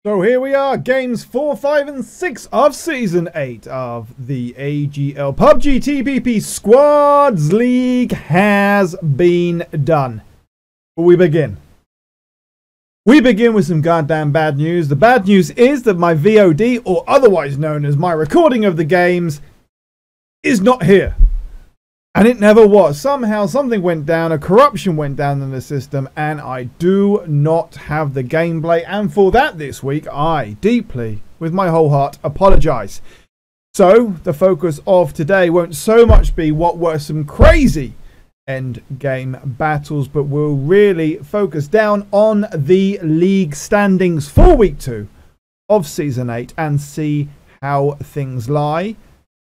So here we are, games 4, 5 and 6 of Season 8 of the AGL PUBG TPP Squads League has been done. We begin with some goddamn bad news. The bad news is that my VOD, or otherwise known as my recording of the games, is not here. And it never was. Somehow something went down, a corruption went down in the system, and I do not have the gameplay. And for that this week, I deeply, with my whole heart, apologise. So, the focus of today won't so much be what were some crazy end game battles, but we'll really focus down on the league standings for week 2 of Season 8 and see how things lie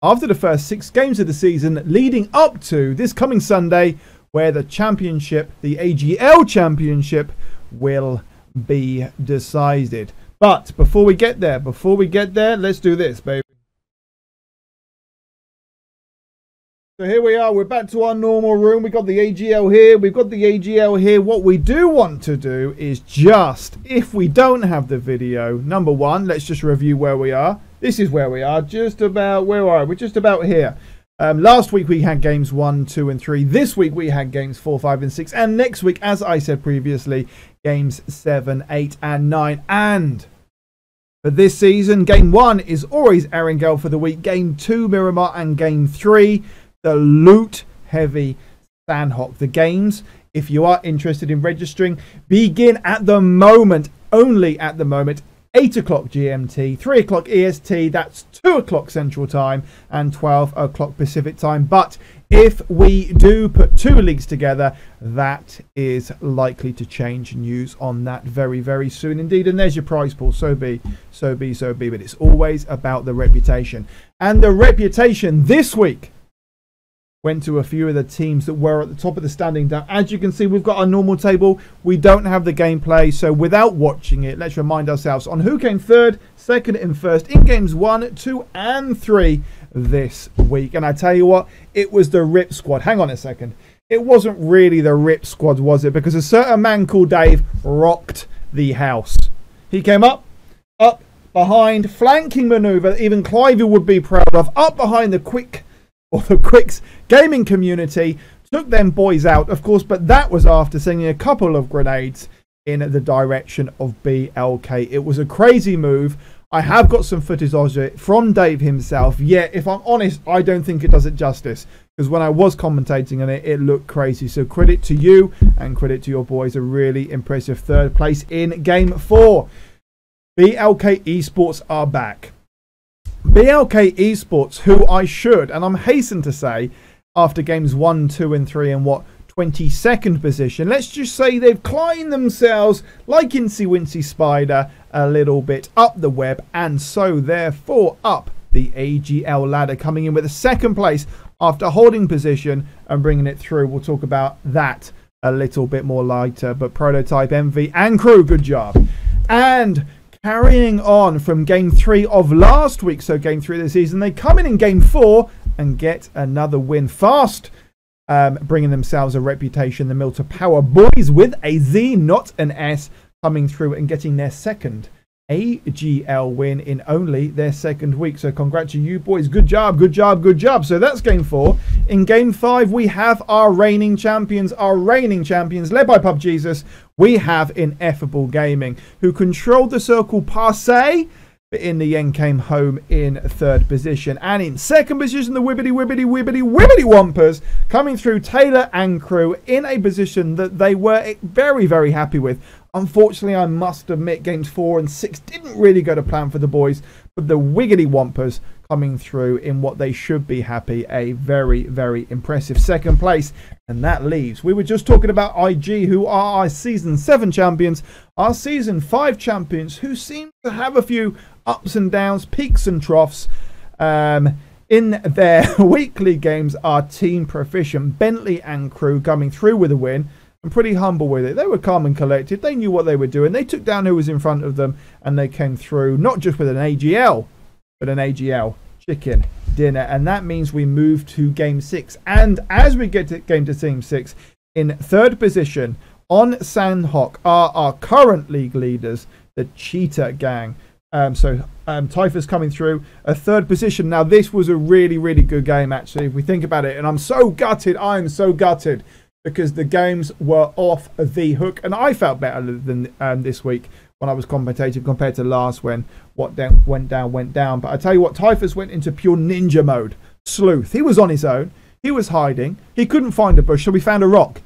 after the first 6 games of the season, leading up to this coming Sunday, where the championship, the AGL championship, will be decided. But before we get there, let's do this, baby. So here we are, we're back to our normal room. We've got the AGL here, we've got the AGL here. What we do want to do is just, if we don't have the video, number one, let's just review where we are. This is where we are, just about, where are we? We're just about here. Last week we had games 1, 2 and 3. This week we had games 4, 5 and 6. And next week, as I said previously, games 7, 8 and 9. And for this season, game 1 is always Erangel for the week. Game 2, Miramar. And game 3, the loot heavy Sandhawk. The games, if you are interested in registering, begin at the moment, only at the moment, 8 o'clock GMT, 3 o'clock EST, that's 2 o'clock Central Time, and 12 o'clock Pacific Time. But if we do put 2 leagues together, that is likely to change. News on that very, very soon indeed. And there's your prize pool. So be. But it's always about the reputation. And the reputation this week went to a few of the teams that were at the top of the standing down. As you can see, we've got our normal table. We don't have the gameplay, so without watching it, let's remind ourselves on who came third, second and first in games 1, 2 and 3 this week. And I tell you what, it was the RIP squad. Hang on a second. It wasn't really the RIP squad, was it? Because a certain man called Dave rocked the house. He came up behind, flanking maneuver that even Clivey would be proud of, up behind the Quicks gaming community, took them boys out, of course, but that was after sending a couple of grenades in the direction of BLK. It was a crazy move. I have got some footage of it from Dave himself. Yeah, if I'm honest, I don't think it does it justice, because when I was commentating on it, it looked crazy. So credit to you and credit to your boys. A really impressive third place in game 4. BLK esports are back. BLK Esports, who I should, and I'm hastened to say, after games 1, 2 and 3 in 22nd position, let's just say they've climbed themselves like Incy Wincy Spider a little bit up the web, and so therefore up the AGL ladder, coming in with a 2nd place after holding position and bringing it through. We'll talk about that a little bit more later, but Prototype, MV and crew, good job. And carrying on from game 3 of last week, so game 3 of the season, they come in game 4 and get another win fast, bringing themselves a reputation. The Milter Power Boys with a Z, not an S, coming through and getting their 2nd AGL win in only their 2nd week. So congrats to you boys. Good job. So that's game 4. In game 5, we have our reigning champions, led by PUBGesus. We have Ineffable Gaming, who controlled the circle par se, but in the end came home in 3rd position. And in 2nd position, the Wibbity Wompers, coming through Taylor and crew in a position that they were very, very happy with. Unfortunately, I must admit, games 4 and 6 didn't really go to plan for the boys, but the Wiggity Wompers coming through in what they should be happy, a very, very impressive 2nd place. And that leaves, we were just talking about IG, who are our Season 7 champions, our Season 5 champions, who seem to have a few ups and downs, peaks and troughs. In their weekly games, our team proficient Bentley and crew coming through with a win. I'm pretty humble with it. They were calm and collected. They knew what they were doing. They took down who was in front of them, and they came through not just with an AGL, but an AGL chicken dinner. And that means we move to game 6. And as we get to game 6, in 3rd position on Sandhawk are our current league leaders, the Cheetah Gang. Typhus coming through a third position. Now, this was a really, really good game, actually, if we think about it. And I'm so gutted. I am so gutted because the games were off the hook. And I felt better than this week when I was commentating compared to last when what went down. But I tell you what, Typhus went into pure ninja mode. Sleuth. He was on his own. He was hiding. He couldn't find a bush, so he found a rock.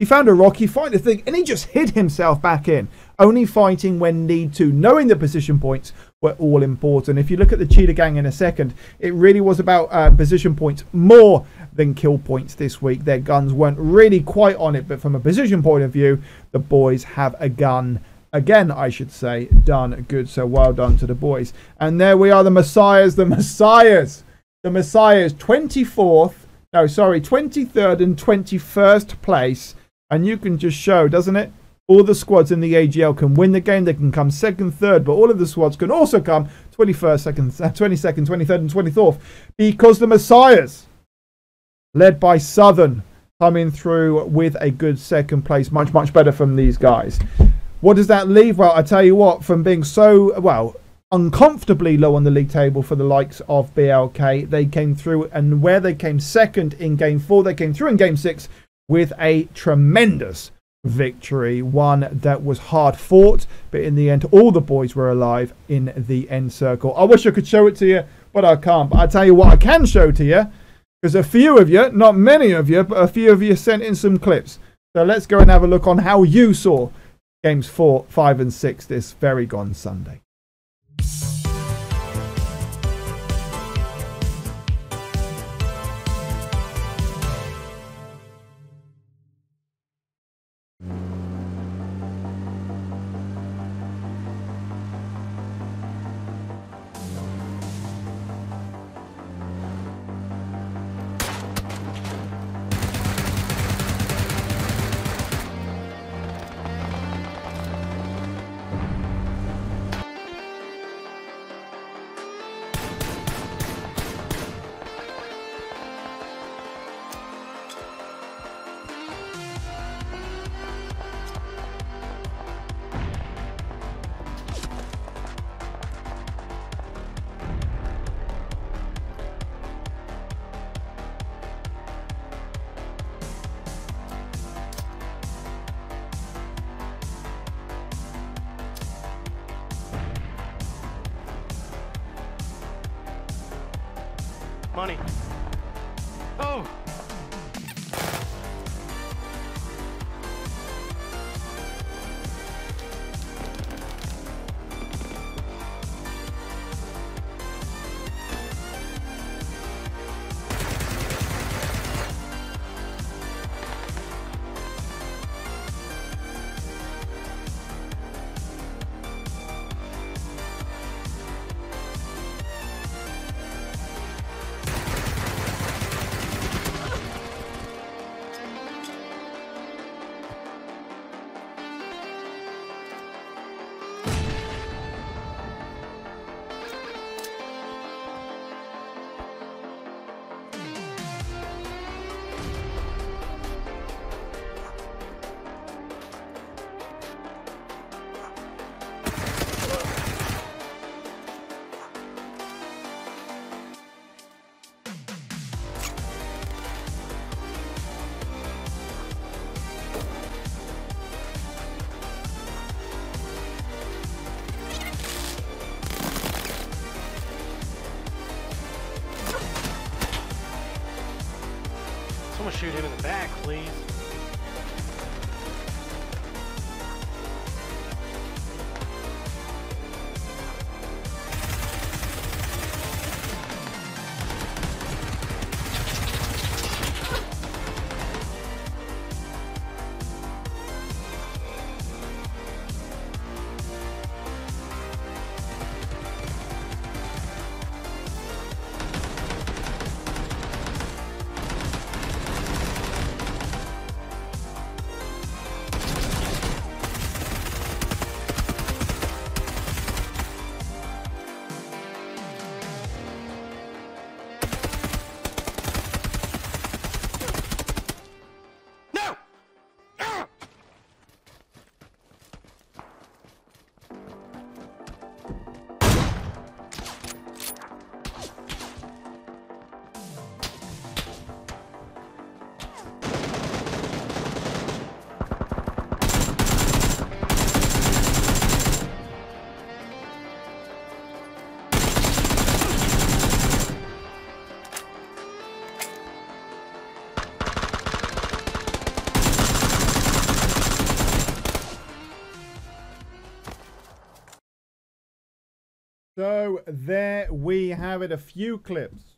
He found a rock, he found a thing, and he just hid himself back in. Only fighting when need to, knowing the position points were all important. If you look at the Cheetah Gang in a second, it really was about position points more than kill points this week. Their guns weren't really quite on it, but from a position point of view, the boys have a gun. Again, I should say, done good. So well done to the boys. And there we are, the Messiahs, the Messiahs. The Messiahs, 23rd and 21st place. And you can just show, doesn't it? All the squads in the AGL can win the game. They can come second, third, but all of the squads can also come 21st, 22nd, 23rd, and 24th because the Messiahs, led by Southern, coming through with a good second place. Much, much better from these guys. What does that leave? Well, I tell you what, from being so, well, uncomfortably low on the league table for the likes of BLK, they came through, and where they came second in game 4, they came through in game 6 with a tremendous victory, one that was hard fought, but in the end all the boys were alive in the end circle. I wish I could show it to you, but I can't. But I tell you what I can show to you, because a few of you, not many of you, but a few of you sent in some clips. So let's go and have a look on how you saw games 4, 5 and 6 this very gone Sunday. Money. Oh! Someone shoot him in the back, please. So there we have it, a few clips.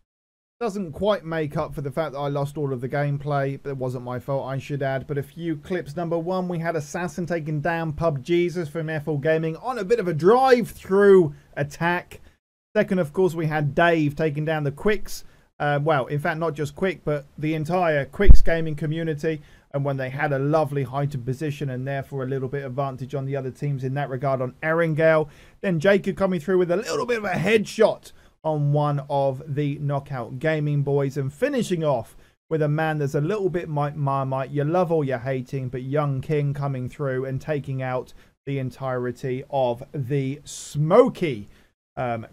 Doesn't quite make up for the fact that I lost all of the gameplay, but it wasn't my fault, I should add. But a few clips. Number one, we had Assassin taking down PUBG Jesus from FL Gaming on a bit of a drive-through attack. Second, of course, we had Dave taking down the Quicks. Well, in fact, not just Quick, but the entire Quicks gaming community. And when they had a lovely heightened position and therefore a little bit advantage on the other teams in that regard on Erangel. Then Jacob coming through with a little bit of a headshot on one of the Knockout Gaming boys, and finishing off with a man that's a little bit Marmite, you love or you're hating, but Young King coming through and taking out the entirety of the Smoky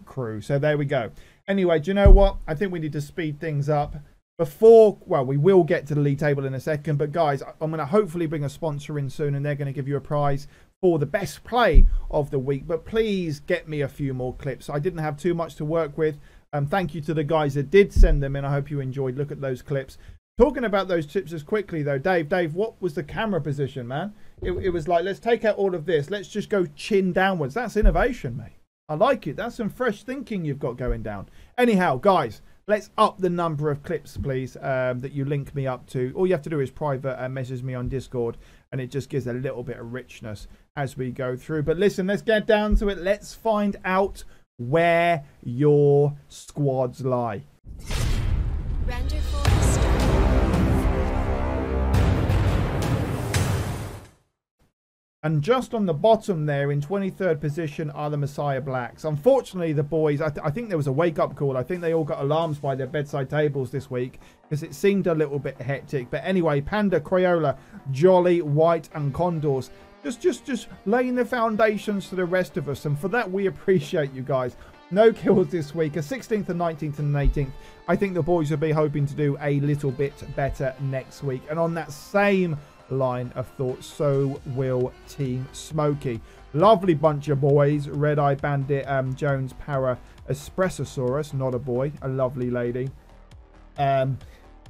crew. So there we go. Anyway, do you know what? I think we need to speed things up before, well, we will get to the league table in a second, but guys, I'm going to hopefully bring a sponsor in soon, and they're going to give you a prize for the best play of the week. But please get me a few more clips. I didn't have too much to work with. Thank you to the guys that did send them in. I hope you enjoyed. Look at those clips. Talking about those tips as quickly though, Dave, what was the camera position, man? It was like, let's take out all of this. Let's just go chin downwards. That's innovation, mate. I like it. That's some fresh thinking you've got going down. Anyhow, guys, let's up the number of clips, please, that you link me up to. All you have to do is private message me on Discord, and it just gives a little bit of richness as we go through. But listen, let's get down to it. Let's find out where your squads lie. Render full start. And just on the bottom there, in 23rd position, are the Messiah Blacks. Unfortunately, the boys, I think there was a wake-up call. I think they all got alarms by their bedside tables this week, because it seemed a little bit hectic. But anyway, Panda, Crayola, Jolly, White, and Condors, just laying the foundations for the rest of us. And for that, we appreciate you guys. No kills this week, a 16th, and 19th, and 18th. I think the boys will be hoping to do a little bit better next week. And on that same line of thought, so will Team Smoky. Lovely bunch of boys. Red Eye Bandit, Jones, Para, Espressosaurus, not a boy, a lovely lady. 17th,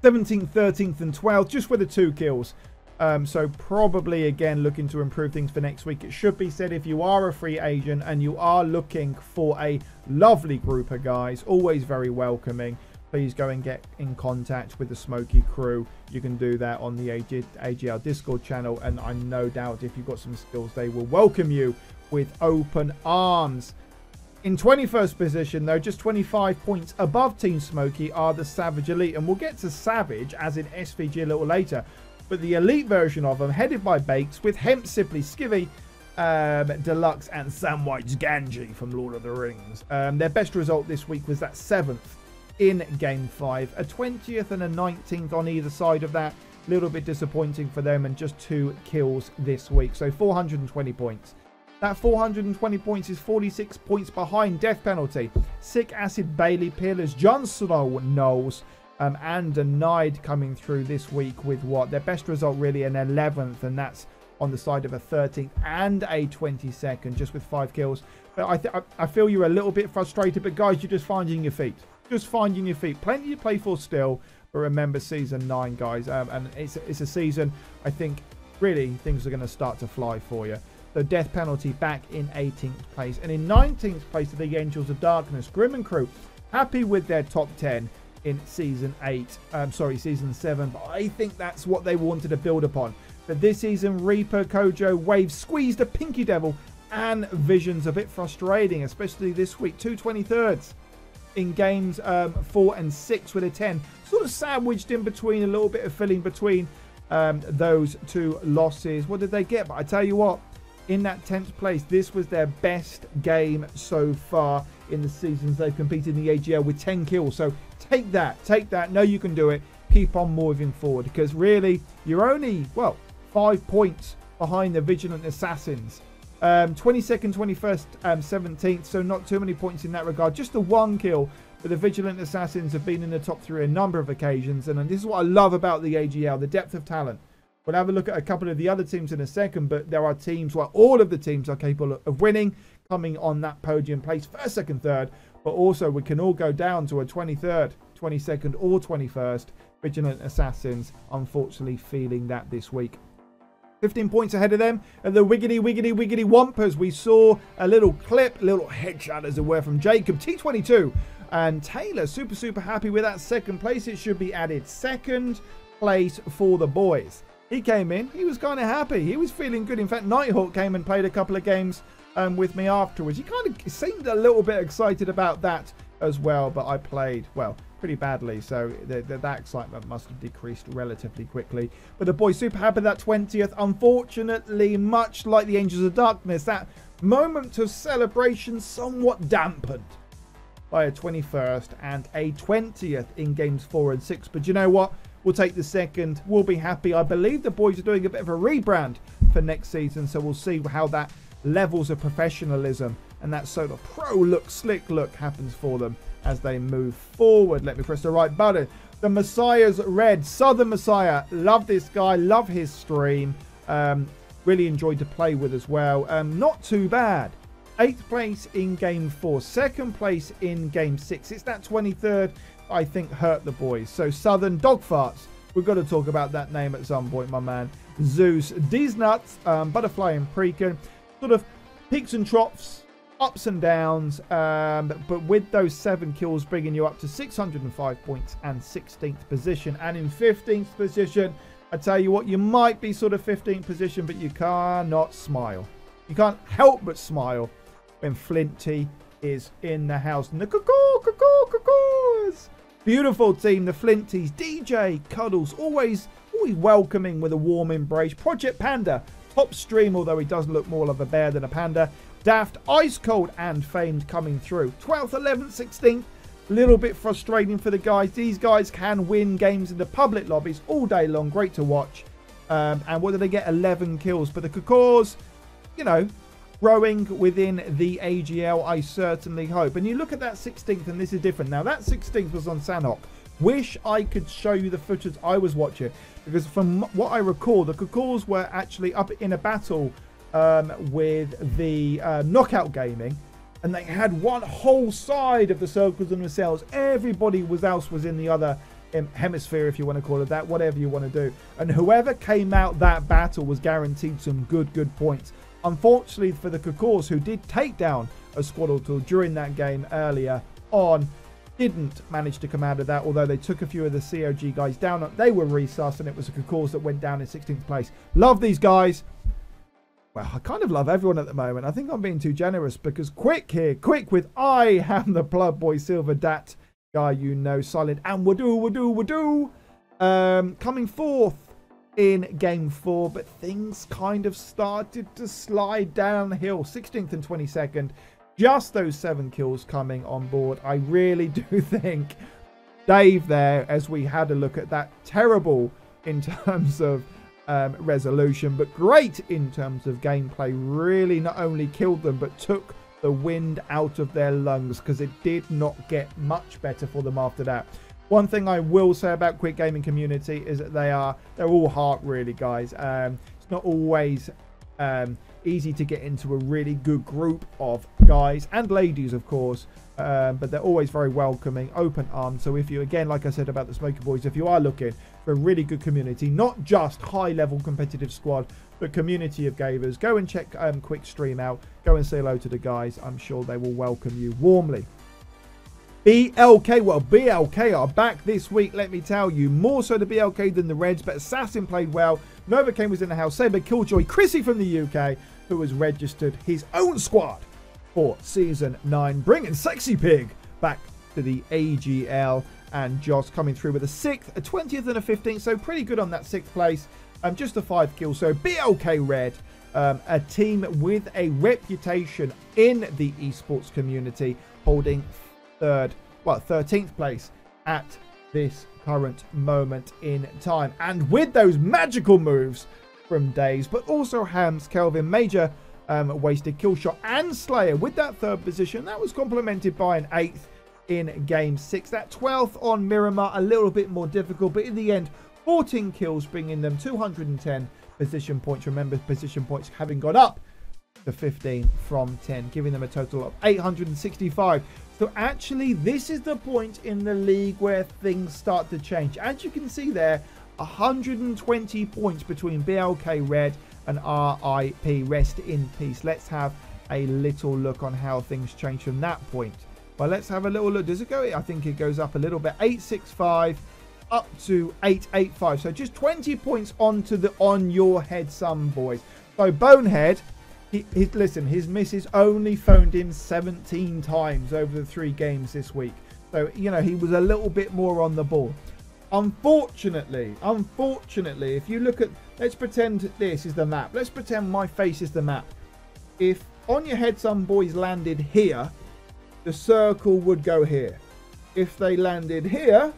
13th, and 12th, just with the 2 kills. So probably again looking to improve things for next week. It should be said, if you are a free agent and you are looking for a lovely group of guys, always very welcoming, please go and get in contact with the Smoky crew. You can do that on the AGL Discord channel, and I'm no doubt if you've got some skills, they will welcome you with open arms. In 21st position, though, just 25 points above Team Smoky, are the Savage Elite, and we'll get to Savage as in SVG a little later. But the elite version of them, headed by Bakes, with Hemp, Sibley, Skivvy, Deluxe, and Samwise Ganji from Lord of the Rings. Their best result this week was that 7th in Game 5. A 20th and a 19th on either side of that. A little bit disappointing for them, and just 2 kills this week. So 420 points. That 420 points is 46 points behind Death Penalty, Sick Acid, Bailey, Peerless, Jon Snow, Knowles, and Denied coming through this week with what? Their best result really an 11th, and that's on the side of a 13th and a 22nd, just with 5 kills. But I feel you're a little bit frustrated, but guys, you're just finding your feet. Just finding your feet. Plenty to play for still, but remember season 9, guys, and it's a season, I think, really things are going to start to fly for you. So Death Penalty back in 18th place, and in 19th place are the Angels of Darkness. Grim and Crew happy with their top 10 in season 7, but I think that's what they wanted to build upon. But this season, Reaper, Kojo, Wave, Squeeze, the Pinky Devil, and Vision's a bit frustrating, especially this week. 2 23rds in games 4 and 6 with a 10. Sort of sandwiched in between, a little bit of filling between those 2 losses. What did they get? But I tell you what, in that 10th place, this was their best game so far in the seasons they've competed in the AGL with 10 kills. So take that. Know you can do it. Keep on moving forward, because really you're only, well, 5 points behind the Vigilant Assassins. 22nd, 21st, 17th, so not too many points in that regard. Just the 1 kill, but the Vigilant Assassins have been in the top 3 a number of occasions, and this is what I love about the AGL, the depth of talent. We'll have a look at a couple of the other teams in a second, but there are teams where all of the teams are capable of winning, coming on that podium place, 1st, 2nd, 3rd, but also we can all go down to a 23rd, 22nd, or 21st. Vigilant Assassins, unfortunately, feeling that this week. 15 points ahead of them. And the wiggity, wiggity, wiggity Wampers. We saw a little clip, little headshot as it were from Jacob. T22 and Taylor. Super, super happy with that second place. It should be added. Second place for the boys. He came in. He was kind of happy. He was feeling good. In fact, Nighthawk came and played a couple of games with me afterwards. He kind of seemed a little bit excited about that as well. But I played, well, pretty badly, so that excitement must have decreased relatively quickly. But the boys super happy that 20th. Unfortunately, much like the Angels of Darkness, that moment of celebration somewhat dampened by a 21st and a 20th in games 4 and 6. But you know what? We'll take the second. We'll be happy. I believe the boys are doing a bit of a rebrand for next season, so we'll see how that levels of professionalism and that sort of pro look, slick look happens for them as they move forward. Let me press the right button. The Messiah's red. Southern Messiah. Love this guy. Love his stream. Really enjoyed to play with as well. Not too bad. 8th place in game 4. 2nd place in game 6. It's that 23rd I think hurt the boys. So Southern Dog Farts. We've got to talk about that name at some point, my man. Zeus. D's Nuts. Butterfly and Prekin. Sort of peaks and troughs. Ups and downs, but with those 7 kills bringing you up to 605 points and 16th position. And in 15th position, I tell you what, you might be sort of 15th position, but you cannot smile. You can't help but smile when Flinty is in the house. And the cuckoos. Beautiful team, the Flinties. DJ Cuddles, always welcoming with a warm embrace. Project Panda, top stream, although he does look more of a bear than a panda. Daft, Ice Cold and Famed coming through. 12th, 11th, 16th. A little bit frustrating for the guys. These guys can win games in the public lobbies all day long. Great to watch. And what did they get? 11 kills. But the Cuckoos, you know, growing within the AGL, I certainly hope. And you look at that 16th, and this is different. Now, that 16th was on Sanhok. Wish I could show you the footage I was watching. Because from what I recall, the Cuckoos were actually up in a battle with the Knockout Gaming, and they had one whole side of the circles and themselves. Everybody else was in the other hemisphere, if you want to call it that, whatever you want to do. And whoever came out that battle was guaranteed some good points. Unfortunately for the Cuckoos, who did take down a squad or two during that game earlier on, didn't manage to come out of that, although they took a few of the COG guys down. They were resussed, and it was the Cuckoos that went down in 16th place. Love these guys. Well, I kind of love everyone at the moment. I think I'm being too generous because Quick here. Quick with I am the Blood Boy Silver Dat guy, you know, Silent and Wadoo. Coming fourth in game 4, but things kind of started to slide downhill. 16th and 22nd. Just those 7 kills coming on board. I really do think Dave there, as we had a look at that, terrible in terms of resolution, but great in terms of gameplay. Really not only killed them, but took the wind out of their lungs, because it did not get much better for them after that. One thing I will say about Quick Gaming community is that they're all heart, really, guys. It's not always easy to get into a really good group of guys and ladies, of course, but they're always very welcoming, open armed. So if you, again, like I said about the Smoky Boys, if you are looking for a really good community, not just high level competitive squad, but community of gamers, go and check Quick stream out. Go and say hello to the guys. I'm sure they will welcome you warmly. BLK, well, BLK are back this week, let me tell you. More so the BLK than the Reds, but Assassin played well. Novocaine was in the house. Saber Killjoy, Chrissy from the UK, who has registered his own squad for Season 9, bringing Sexy Pig back to the AGL. And Joss coming through with a 6th, a 20th and a 15th, so pretty good on that 6th place. Just a 5 kills, so BLK Red, a team with a reputation in the esports community, holding 13th place at this current moment in time. And with those magical moves from Days, but also Hams, Kelvin, Major wasted kill shot, and Slayer with that 3rd position. That was complemented by an 8th in game 6. That 12th on Miramar, a little bit more difficult, but in the end, 14 kills, bringing them 210 position points. Remember, position points having gone up to 15 from 10, giving them a total of 865. So actually, this is the point in the league where things start to change. As you can see there, 120 points between BLK Red and RIP, rest in peace. Let's have a little look on how things change from that point. Well, let's have a little look. Does it go? I think it goes up a little bit. 865 up to 885. So just 20 points onto the on your head, some boys. So Bonehead, listen, his missus only phoned in 17 times over the 3 games this week. So, you know, he was a little bit more on the ball. Unfortunately, if you look at, let's pretend this is the map. Let's pretend my face is the map. If on your head some boys landed here, the circle would go here. If they landed here,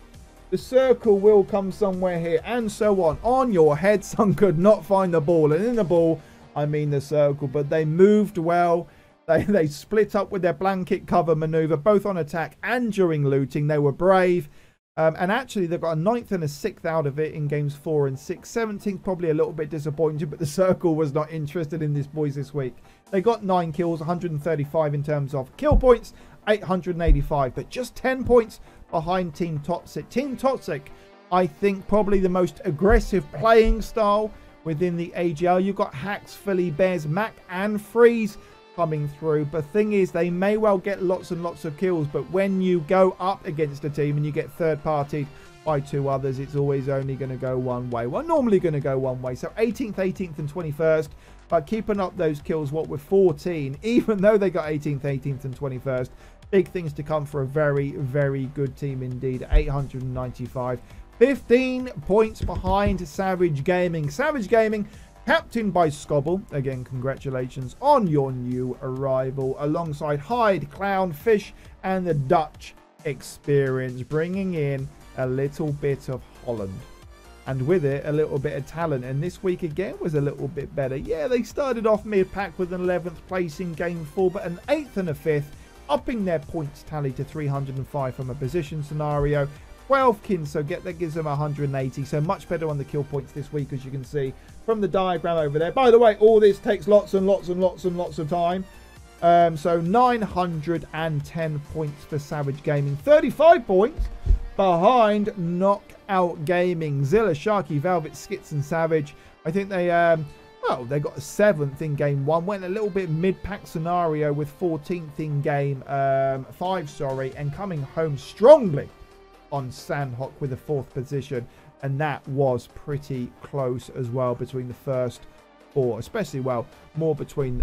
the circle will come somewhere here, and so on. On your head, some could not find the ball. And in the ball, I mean the circle. But they moved well. They split up with their blanket cover maneuver, both on attack and during looting. They were brave. And actually, they've got a 9th and a 6th out of it in games 4 and 6. 17th, probably a little bit disappointing, but the circle was not interested in these boys this week. They got 9 kills, 135 in terms of kill points, 885, but just 10 points behind Team Toxic. Team Toxic, I think, probably the most aggressive playing style within the AGL. You've got Hacks, Philly, Bears, Mac, and Freeze coming through. But thing is, they may well get lots and lots of kills, but when you go up against a team and you get third-partied by 2 others, it's always only going to go one way. Well, normally going to go one way. So 18th, 18th, and 21st. But keeping up those kills, what with 14, even though they got 18th, 18th, and 21st, big things to come for a very, very good team indeed. 895. 15 points behind Savage Gaming. Savage Gaming, captained by Scobble. Again, congratulations on your new arrival. Alongside Hyde, Clown, Fish, and the Dutch experience. Bringing in a little bit of Holland. And with it, a little bit of talent. And this week again was a little bit better. Yeah, they started off mid-pack with an 11th place in game 4, but an 8th and a 5th, upping their points tally to 305 from a position scenario. 12 kills, so that gives them 180. So much better on the kill points this week, as you can see from the diagram over there. By the way, all this takes lots and lots and lots and lots of time. So 910 points for Savage Gaming. 35 points behind Knockout Gaming. Zilla, Sharky, Velvet, Skits, and Savage. I think they, well, they got a 7th in game 1. Went a little bit mid-pack scenario with 14th in game 5, sorry. And coming home strongly on Sandhawk with a 4th position. And that was pretty close as well between the first 4. Especially, well, more between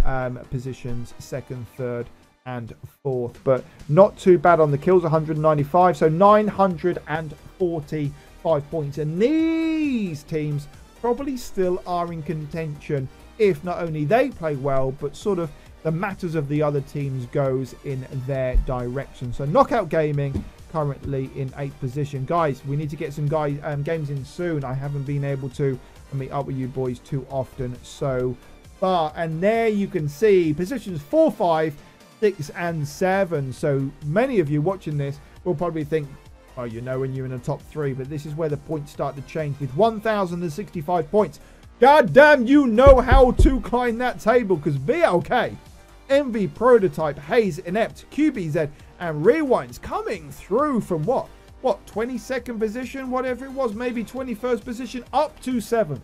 positions 2nd, 3rd, and 4th. But not too bad on the kills, 195. So 945 points. And these teams probably still are in contention if not only they play well, but sort of the matters of the other teams goes in their direction. So Knockout Gaming currently in 8th position. Guys, we need to get some games in soon. I haven't been able to meet up with you boys too often so far. And there you can see positions 4, 5, 6, and 7. So many of you watching this will probably think, oh, you know, when you're in the top 3, but this is where the points start to change with 1,065 points. God damn, you know how to climb that table, because BLK, Envy, Prototype, Hayes, Inept, QBZ, and Rewinds coming through from what 22nd position, whatever it was, maybe 21st position, up to 7th.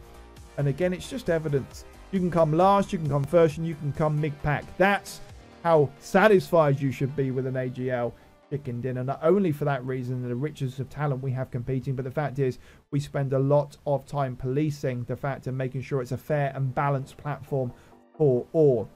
And again, it's just evidence. You can come last, you can come first, and you can come mid-pack. That's how satisfied you should be with an AGL chicken dinner. Not only for that reason, the riches of talent we have competing, but the fact is we spend a lot of time policing the fact and making sure it's a fair and balanced platform for all.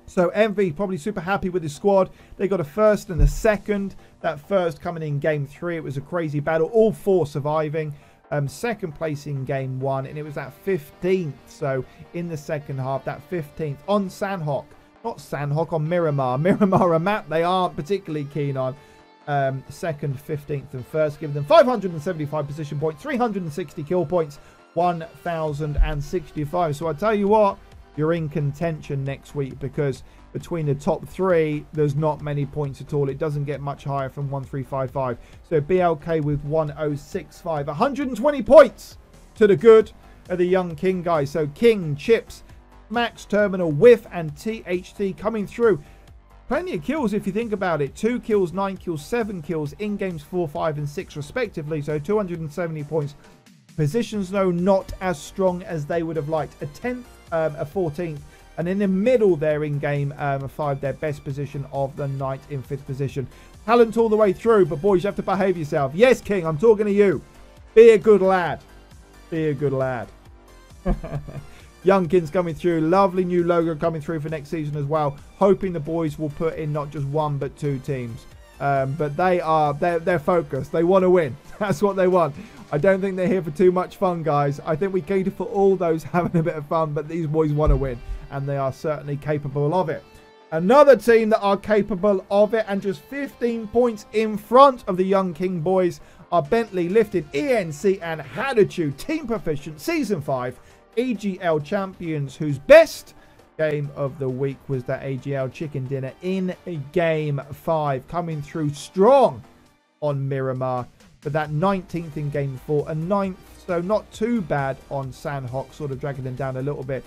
So Envy probably super happy with his squad. They got a 1st and a 2nd. That 1st coming in game 3. It was a crazy battle. All 4 surviving. 2nd place in game 1. And it was that 15th. So in the second half, that 15th on Sandhawk. Not Sandhawk, on Miramar. Miramar, a map they aren't particularly keen on. 2nd, 15th, and 1st. Giving them 575 position points. 360 kill points. 1,065. So I tell you what, you're in contention next week, because between the top 3, there's not many points at all. It doesn't get much higher from 1,355. So BLK with 1,065. 120 points to the good of the young King guys. So King, Chips, Max, Terminal, Whiff, and THT coming through. Plenty of kills if you think about it. 2 kills, 9 kills, 7 kills in games 4, 5, and 6 respectively. So 270 points. Positions, though, not as strong as they would have liked. A 10th a 14th. And in the middle there in game 5, their best position of the night in 5th position. Talent all the way through, but boys, you have to behave yourself. Yes, King, I'm talking to you. Be a good lad. Be a good lad. Youngkins coming through. Lovely new logo coming through for next season as well. Hoping the boys will put in not just 1 but 2 teams. But they're focused. They want to win. That's what they want. I don't think they're here for too much fun, guys. I think we cater for all those having a bit of fun, but these boys want to win, and they are certainly capable of it. Another team that are capable of it, and just 15 points in front of the Young King boys, are Bentley Lifted, ENC and Haditude, Team Proficient, Season 5, AGL champions, whose best game of the week was that AGL chicken dinner in game 5, coming through strong on Miramar, but that 19th in game 4, and 9th, so not too bad on Sandhawk, sort of dragging them down a little bit.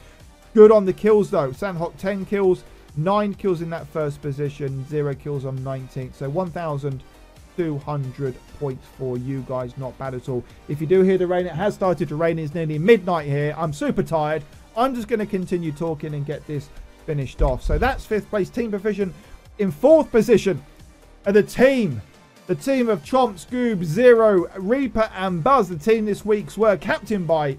Good on the kills though. Sandhawk 10 kills, 9 kills in that first position, 0 kills on 19th, so 1,200 points for you guys. Not bad at all. If you do hear the rain, it has started to rain. It's nearly midnight here. I'm super tired. I'm just going to continue talking and get this finished off. So that's 5th place. Team Proficient. In 4th position are the team of Chomps, Goob, Zero, Reaper and Buzz. The team this week's were captained by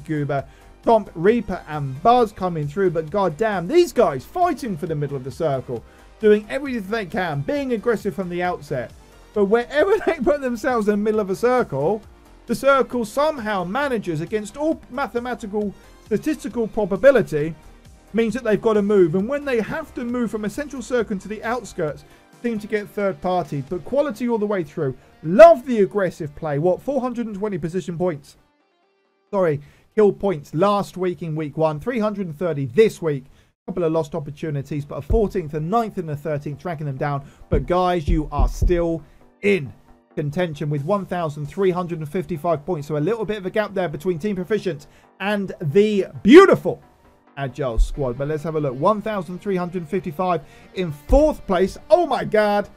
Goober, Chomp, Reaper and Buzz coming through. But goddamn, these guys fighting for the middle of the circle, doing everything they can, being aggressive from the outset. But wherever they put themselves in the middle of a circle, the circle somehow manages, against all mathematical, statistical probability, means that they've got to move. And when they have to move from a central circle to the outskirts, seem to get third party. But quality all the way through. Love the aggressive play. What, 420 position points? Sorry, kill points last week in week 1. 330 this week. A couple of lost opportunities, but a 14th, a 9th and a 13th, tracking them down. But guys, you are still in contention with 1,355 points. So a little bit of a gap there between Team Proficient and the beautiful Agile squad. But let's have a look. 1,355 in 4th place. Oh my god,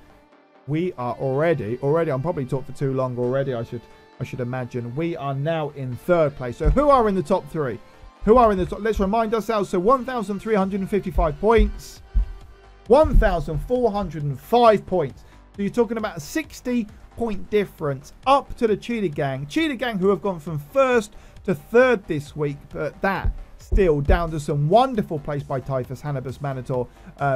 we are already I'm probably talked for too long already. I should imagine. We are now in 3rd place. So who are in the top 3? Who are in the top? Let's remind ourselves. So 1,355 points, 1,405 points. So you're talking about a 60-point difference up to the Cheetah Gang. Cheetah Gang, who have gone from 1st to 3rd this week, but that still down to some wonderful plays by Typhus, Hannibus, Manitor,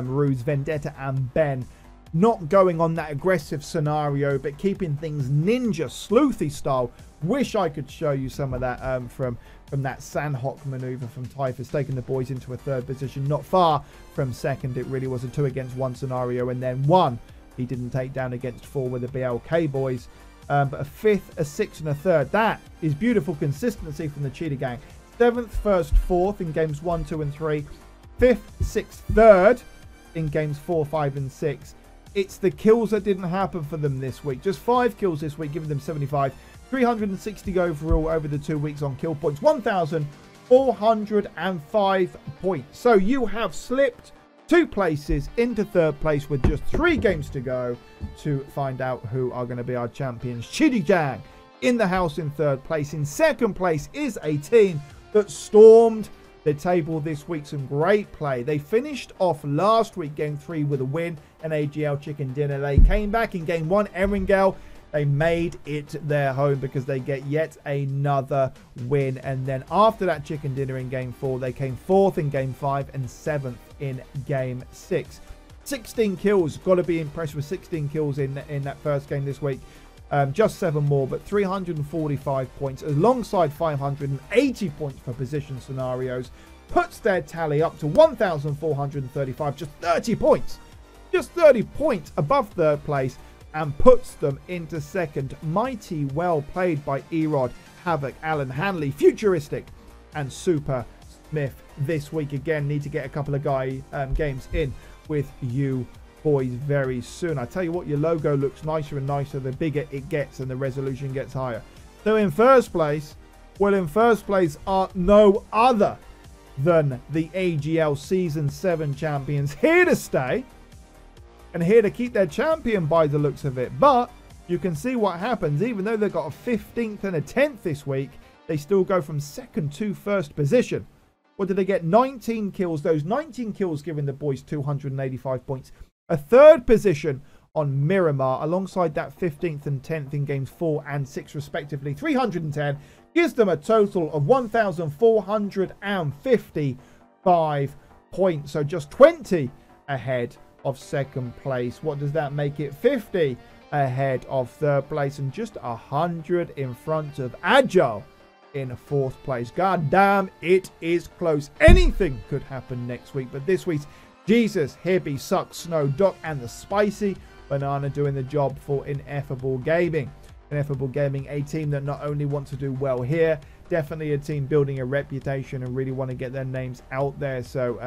Ruse, Vendetta and Ben. Not going on that aggressive scenario, but keeping things ninja sleuthy style. Wish I could show you some of that from that Sandhawk maneuver from Typhus, taking the boys into a 3rd position, not far from 2nd. It really was a 2 against 1 scenario, and then 1 he didn't take down against 4 with the BLK boys. But a 5th, a 6th and a 3rd. That is beautiful consistency from the Cheetah Gang. 7th, 1st, 4th in games 1, 2 and 3. 5th, 6th, 3rd in games 4, 5 and 6. It's the kills that didn't happen for them this week. Just 5 kills this week, giving them 75. 360 overall over the 2 weeks on kill points. 1,405 points. So you have slipped 2 places into 3rd place with just 3 games to go to find out who are going to be our champions. Cheetah Gang in the house in 3rd place. In 2nd place is a team that stormed the table this week. Some great play. They finished off last week, game 3, with a win, an AGL chicken dinner. They came back in game 1, Erringale. They made it their home because they get yet another win. And then after that chicken dinner in game 4, they came 4th in game 5 and 7th in game 6. 16 kills. Got to be impressed with 16 kills in that first game this week. Just 7 more, but 345 points alongside 580 points for position scenarios puts their tally up to 1,435. Just 30 points. Just 30 points above 3rd place, and puts them into 2nd. Mighty well played by Erod, Havoc, Alan Hanley, Futuristic and Super Smith this week. Again, need to get a couple of games in with you boys very soon. I tell you what, your logo looks nicer and nicer the bigger it gets and the resolution gets higher. So in 1st place, well, in 1st place are no other than the AGL Season 7 champions, here to stay and here to keep their champion by the looks of it. But you can see what happens. Even though they've got a 15th and a 10th this week, they still go from 2nd to 1st position. What did they get? 19 kills. Those 19 kills giving the boys 285 points. A third position on Miramar, alongside that 15th and 10th in games 4 and 6 respectively. 310 gives them a total of 1,455 points. So just 20 ahead of second place. What does that make it? 50 ahead of third place, and just 100 in front of Agile in fourth place. God damn, it is close. Anything could happen next week, but this week's Jesus, Hibby, Suck, Snow, Doc, and the Spicy Banana doing the job for Ineffable Gaming. Ineffable Gaming, a team that not only want to do well here, definitely a team building a reputation and really want to get their names out there. So,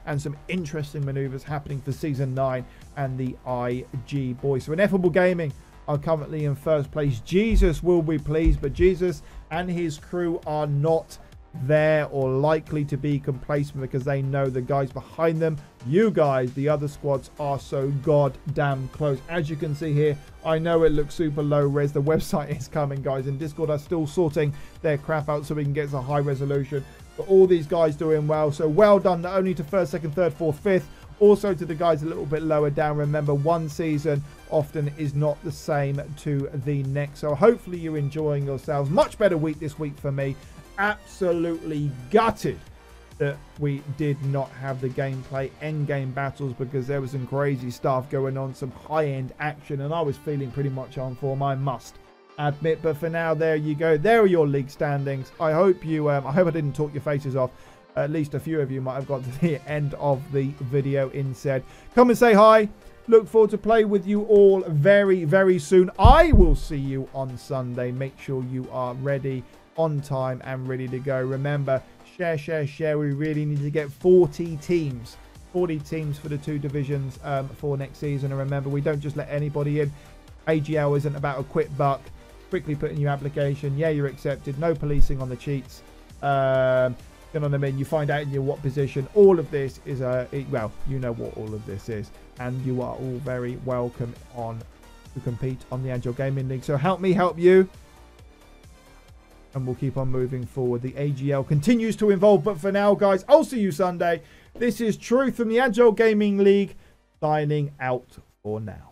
and some interesting maneuvers happening for Season 9 and the IG boys. So Ineffable Gaming are currently in first place. Jesus will be pleased, but Jesus and his crew are not there or likely to be complacent, because they know the guys behind them, you guys, the other squads, are so goddamn close. As you can see here, I know it looks super low res. The website is coming, guys, and Discord are still sorting their crap out so we can get to high resolution. But all these guys doing well, so well done not only to first, second, third, fourth, fifth, also to the guys a little bit lower down. Remember, one season often is not the same to the next. So hopefully you're enjoying yourselves. Much better week this week for me. Absolutely gutted that we did not have the gameplay end game battles, because there was some crazy stuff going on, some high-end action, and I was feeling pretty much on form, I must admit. But for now, there you go. There are your league standings. I hope you I hope I didn't talk your faces off. At least a few of you might have got to the end of the video instead. Come and say hi. Look forward to play with you all very, very soon. I will see you on Sunday. Make sure you are ready, on time, and ready to go. Remember, share, share, share. We really need to get 40 teams. 40 teams for the 2 divisions for next season. And remember, we don't just let anybody in. AGL isn't about a quick buck. Quickly put in your application. Yeah, you're accepted. No policing on the cheats. You know what I mean? You find out in your what position. All of this is well, you know what all of this is, and you are all very welcome on to compete on the Agile Gaming League. So help me help you, and we'll keep on moving forward. The AGL continues to evolve, but for now, guys, I'll see you Sunday. This is Truth from the Agile Gaming League, signing out for now.